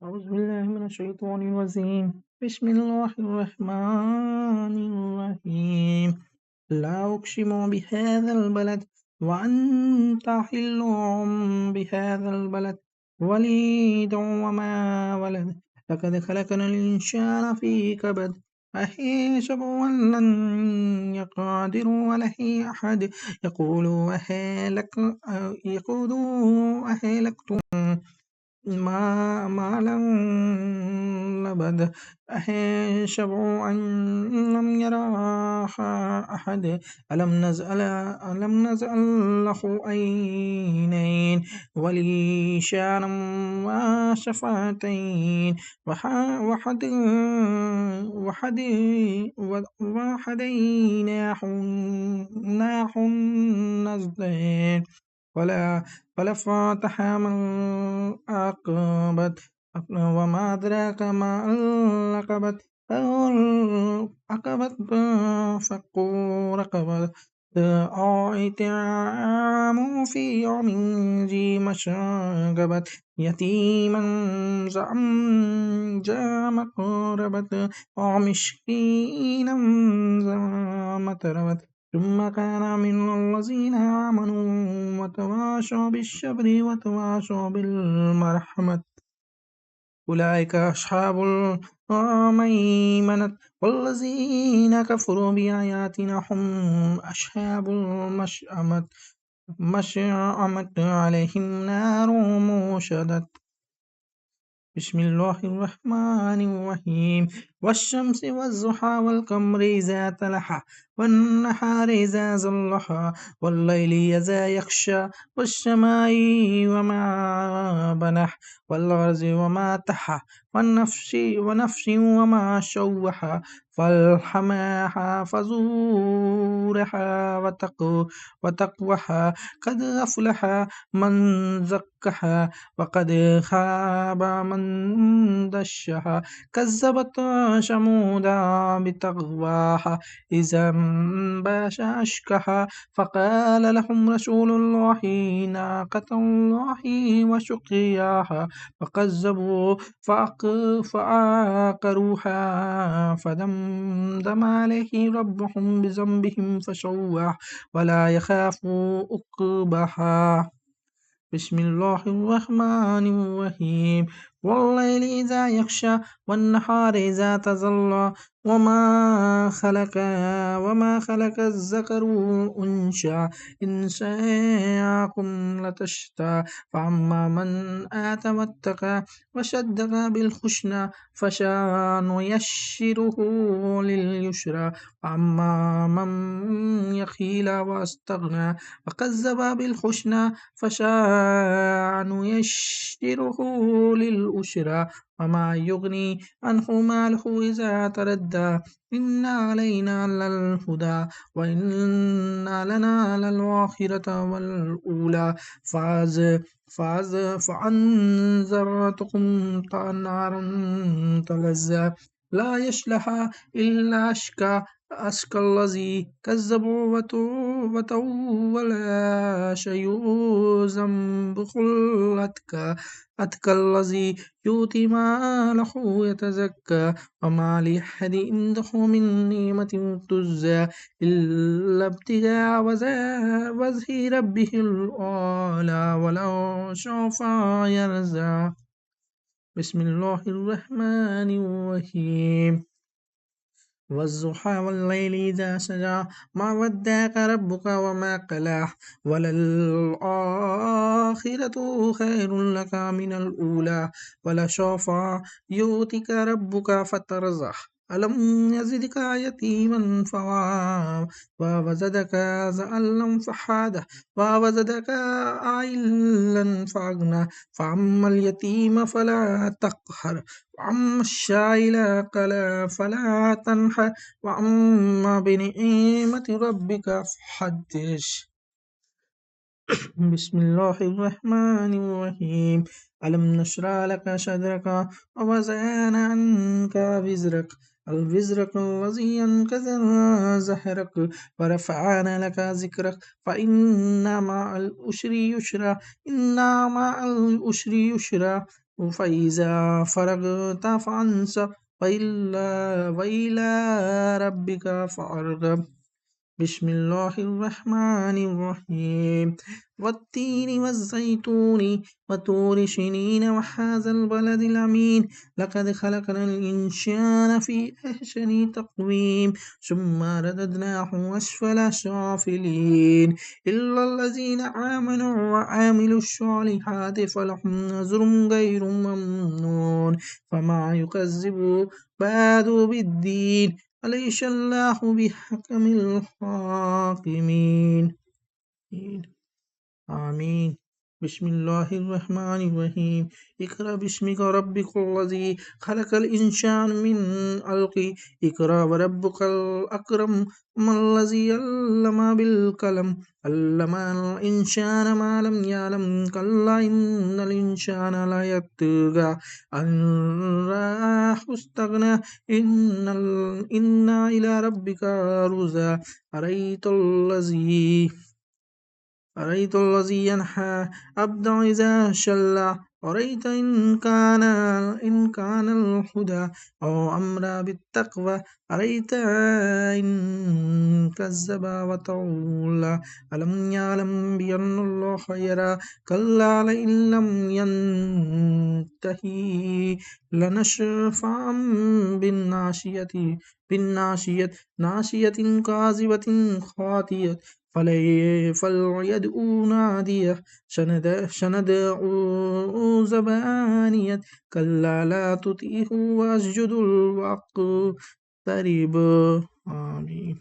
أعوذ بالله من الشيطان الرجيم. بسم الله الرحمن الرحيم. لا أقسم بهذا البلد وأنت حل بهذا البلد وليد وما ولد. لقد خلقنا الإنسان في كبد أحسب أن لن يقدر عليه أحد. يقول أهلكت مالا لبد أحسب أن لم يراها أحد. ألم نجعل له عينين ولسانا وشفتين وهديناه النجدين. ولا فلفاتح من عقبت وما أدراك ما العقبة. عقبت فك رقبة أو إطعام في يوم ذي مسغبة يتيما ذا مقربة أو مسكينا ذا متربة ثم كان من الذين آمنوا وتواصوا بالصبر وتواصوا بالمرحمة أولئك أصحاب الميمنة والذين كفروا بآياتنا هم أصحاب المشأمة عليهم نار موشدة. بسم الله الرحمن الرحيم. والشمس والضحى والقمر إذا تلاها والنهار إذا جلاها والليل إذا يغشى والسماء وما بناه والأرض وما طحاها ونفس وما سواها فألهمها فجورها وتقواها قد أفلح من زكاها وقد خاب من دساها. كذبت ثمود بطغواها إذا انبعث أشقاها فقال لهم رسول الله ناقة الله وسقياها فكذبوا فعقروها فدمدم عليه ربهم بذنبهم فسواها ولا يخاف عقباها. بسم الله الرحمن الرحيم. والليل إذا يغشى والنهار إذا تجلى وما خلق الذكر والأنثى إن سعيكم لتشتى. فأما من آتى واتقى وصدق بالحسنى فسنيسره لليسرى. وأما من يخيل واستغنى وكذب بالحسنى فسنيسره للأسرى. وما يغني عنه ماله إذا تردى. إن علينا للهدى وإن لنا للآخرة والأولى. فأنذرتكم نارا تلظى لا يصلها إلا أشقى الذي كذب وتولى سيهزم أتقى الذي يؤتي ماله يتزكى. وما لأحد عنده من نعمة تجزى إلا ابتغاء وجه ربه الأعلى ولو سوف يرضى. بسم الله الرحمن الرحيم. والضحى والليل إذا سجى ما ودعك ربك وما قلى وللآخرة خير لك من الأولى ولسوف يؤتك ربك فترضى. ألم يجدك يتيما فآوى ووجدك ضالا فهدى ووجدك عائلا فأغنى. فأما اليتيم فلا تقهر وأما السائل فلا تنحر وأما بنعمة ربك فحدث. بسم الله الرحمن الرحيم. ألم نشرح لك صدرك ووضعنا عنك وزرك الذي أنقض ظهرك ورفعنا لك ذكرك فإن مع العسر يسرا فإذا فرغت فانصب وإلى ربك فارغب. بسم الله الرحمن الرحيم. والتين والزيتون وطور سينين وهذا البلد الأمين لقد خلقنا الإنسان في أحسن تقويم ثم رددناه أسفل سافلين إلا الذين آمنوا وعملوا الصالحات فلهم أجر غير ممنون فما يكذب بعد بالدين أليس الله بحكم الحاكمين. آمين. بسم الله الرحمن الرحيم. اقرأ باسمك ربك الذي خلق الإنسان من علق اقرأ وربك الأكرم ما الذي علم بالقلم علم الإنسان ما لم يعلم كلا إن الإنسان ليطغى أن رآه استغنى إن إلى ربك رجعى أرأيت الذي ينهى عبدا إذا صلى أرأيت إن كان الهدى أو أمر بالتقوى أرأيت إن كذب وتولى ألم يعلم بأن الله يرى كلا لئن لم ينتهي لنشفعا ناشية كاذبة خاطئة فليدعو ناديه سندع زبانية كلا لا تطيعه واسجد واقترب. آمين.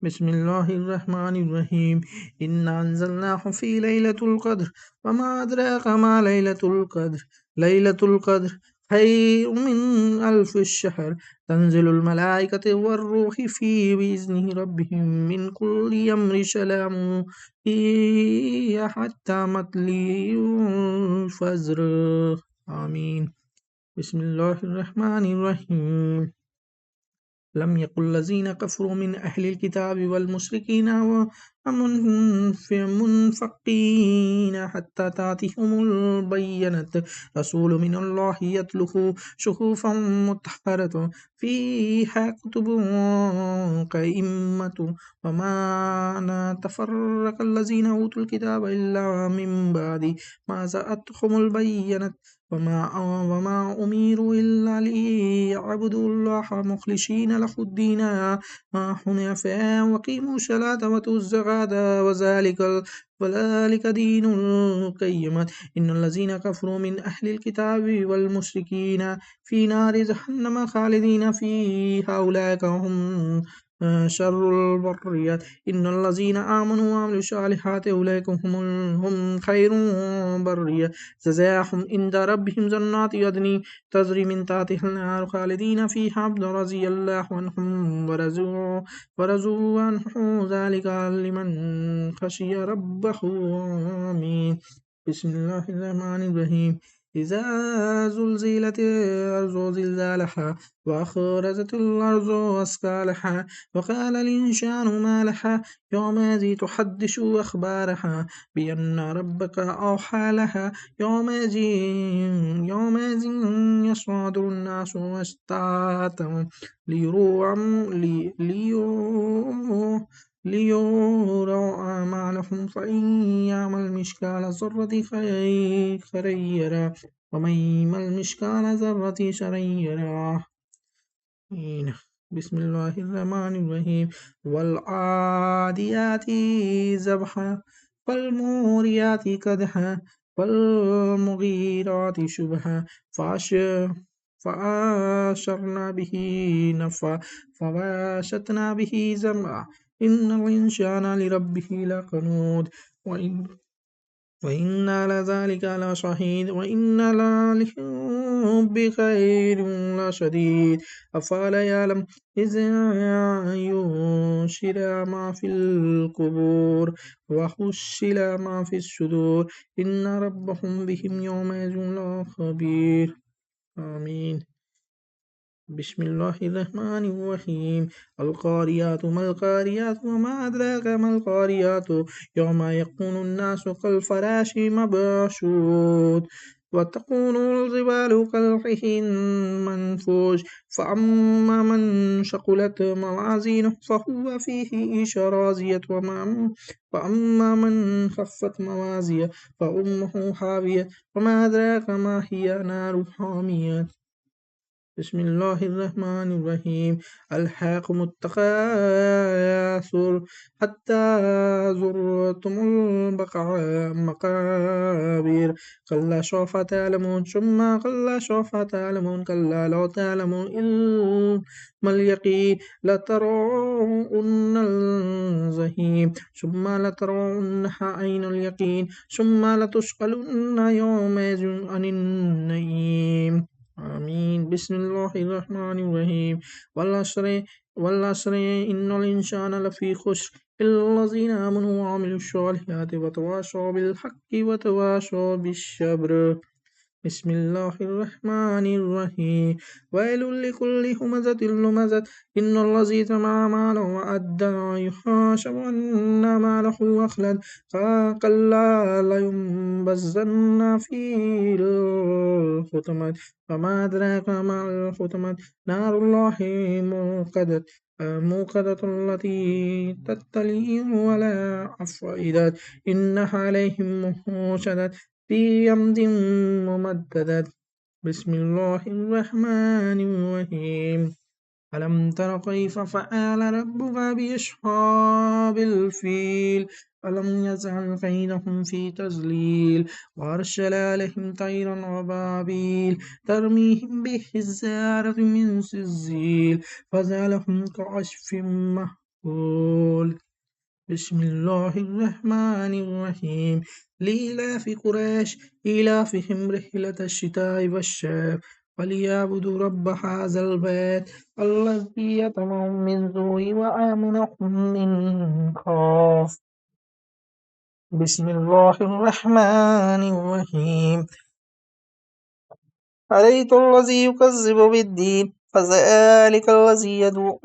بسم الله الرحمن الرحيم. إنا أنزلناه في ليلة القدر وما أدراك ما ليلة القدر ليلة القدر خير من ألف الشهر تنزل الملائكة والروح فيه بإذن ربهم من كل أمر سلام هي حتى مطلع الفجر. آمين. بسم الله الرحمن الرحيم. لم يكن الذين كفروا من أهل الكتاب والمشركين منفقين حتى تأتيهم البينة رسول من الله يتلو صحفا مطهرة فيها كتب قيمة وما تفرق الذين أوتوا الكتاب إلا من بعد ما جاءتهم البينة وما أمروا إلا ليعبدوا الله مخلصين له الدين حنفاء وقيموا الصلاة وآتوا الزكاة وذلك دين القيمة. إن الذين كفروا من أهل الكتاب والمشركين في نار جهنم خالدين فيها أولئك هم شر البرية. إن الذين آمنوا وعملوا الصالحات أولئك هم خير برية جزاهم عند ربهم جنات عدن تجري من تحتها الأنهار خالدين فيها رضي الله عنهم ورضوا عنه ذلك لمن خشي ربه. آمين. بسم الله الرحمن الرحيم. إذا زلزلت الأرض زلزالها وأخرجت الأرض أثقالها وقال الإنسان ما لها يومئذ تحدث أخبارها بأن ربك أوحى لها يومئذ يصدر الناس أشتاتا ليروا أعمالهم فإن يعمل مثقال ذرة خيرا يره ومن يعمل مثقال ذرة شرا يره. بسم الله الرحمن الرحيم. والعاديات ذبحا فالموريات قدحا فالمغيرات شبها فأشرنا به نفعا فواشتنا به زمعا إن الإنسان لربه لكنود وإنا لذلك لشهيد وإنا لحب خير لشديد أفلا يعلم إذا ينشر ما في القبور وحصل ما في الصدور إن ربهم بهم يومئذ لخبير. آمين. بسم الله الرحمن الرحيم. القاريات ما القاريات وما أدراك ما القاريات يوم يكون الناس كالفراش مبثوث وتكون الجبال كالعهن المنفوش فأما من ثقلت موازينه فهو في عيشة راضية وأما من خفت موازينه فأمه حاوية وما أدراك ما هي نار حامية بسم الله الرحمن الرحيم ألهاكم التكاثر حتى زرتم المقابر كلا سوف تعلمون ثم كلا سوف تعلمون كلا لو تعلمون علم اليقين لترون الجحيم ثم لترونها عين اليقين ثم لتسألن يومئذ عن النعيم آمين بسم الله الرحمن الرحيم والعصر والعصر إن الإنسان لفي خسر إلا الذين آمنوا وعملوا الصالحات وتواصوا بالحق وتواصوا بالصبر بسم الله الرحمن الرحيم ويل لكل همزة لمزة إن الذي جمع ماله وأدى يحاسب أن ماله أخلد كلا لينبذن في الحطمة وما أدراك ما الحطمة نار الله موقدة التي تطلع على أفئدة إنها عليهم موصدة في يمد ممددة بسم الله الرحمن الرحيم ألم تر كيف فعل ربك بأصحاب الفيل ألم يجعل كيدهم في تضليل وأرسل عليهم طيرا أبابيل ترميهم بحجارة من سجيل فجعلهم كعصف مأكول بسم الله الرحمن الرحيم لإيلاف قريش إيلافهم رحلة الشتاء والصيف فليعبدوا رب هذا البيت الذي يطعمهم من جوع وآمنهم من خوف بسم الله الرحمن الرحيم أرأيت الذي يكذب بالدين فذلك الذي يدعو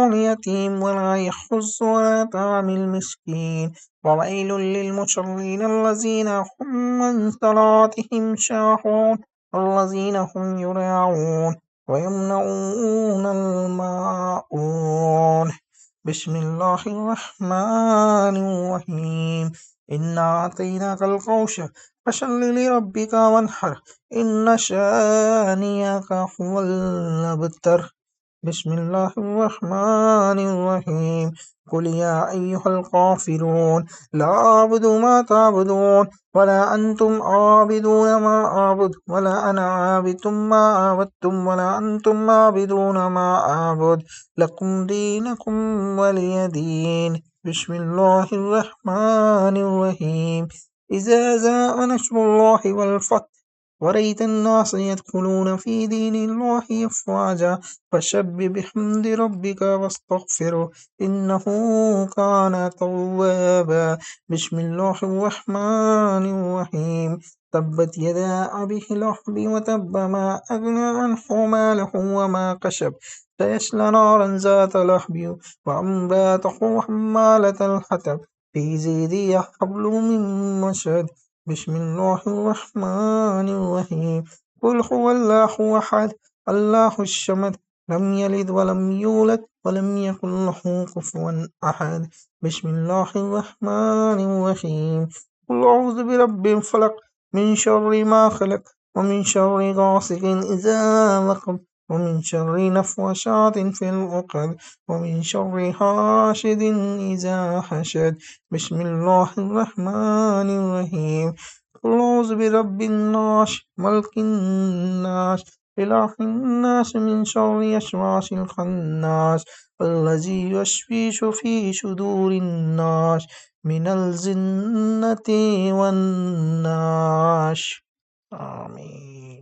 اليتيم ولا يحض على طعام المسكين وويل للمصلين الذين هم عن صلاتهم ساهون الذين هم يراءون ويمنعون الماعون بسم الله الرحمن الرحيم إنا أعطيناك الكوثر فصل لربك وانحر إن شانئك هو الأبتر بسم الله الرحمن الرحيم قل يا أيها الكافرون لا أعبد ما تعبدون ولا أنتم عابدون ما أعبد ولا أنا عابد ما عبدتم ولا أنتم عابدون ما أعبد لكم دينكم ولي دين بسم الله الرحمن الرحيم إذا جاء نصر الله والفتح ورأيت الناس يدخلون في دين الله أفواجا فسبح بحمد ربك واستغفره إنه كان توابا بسم الله الرحمن الرحيم تبت يدا أبي لهب وتب ما أغنى عنه ماله وما كسب سيصلى نارا ذات لهب وأمراته حمالة الحطب في جيدها حبل من مسد بسم الله الرحمن الرحيم قل هو الله أحد الله الصمد لم يلد ولم يولد ولم يكن له كفوا أحد بسم الله الرحمن الرحيم قل أعوذ برب الفلق من شر ما خلق ومن شر غاسق إذا وقب ومن شر نفوسات في العقد ومن شر حاسد إذا حسد بسم الله الرحمن الرحيم قل أعوذ برب الناس ملك الناس إله الناس من شر الوسواس الخناس الذي يوسوس في صدور الناس من الجنة والناس آمين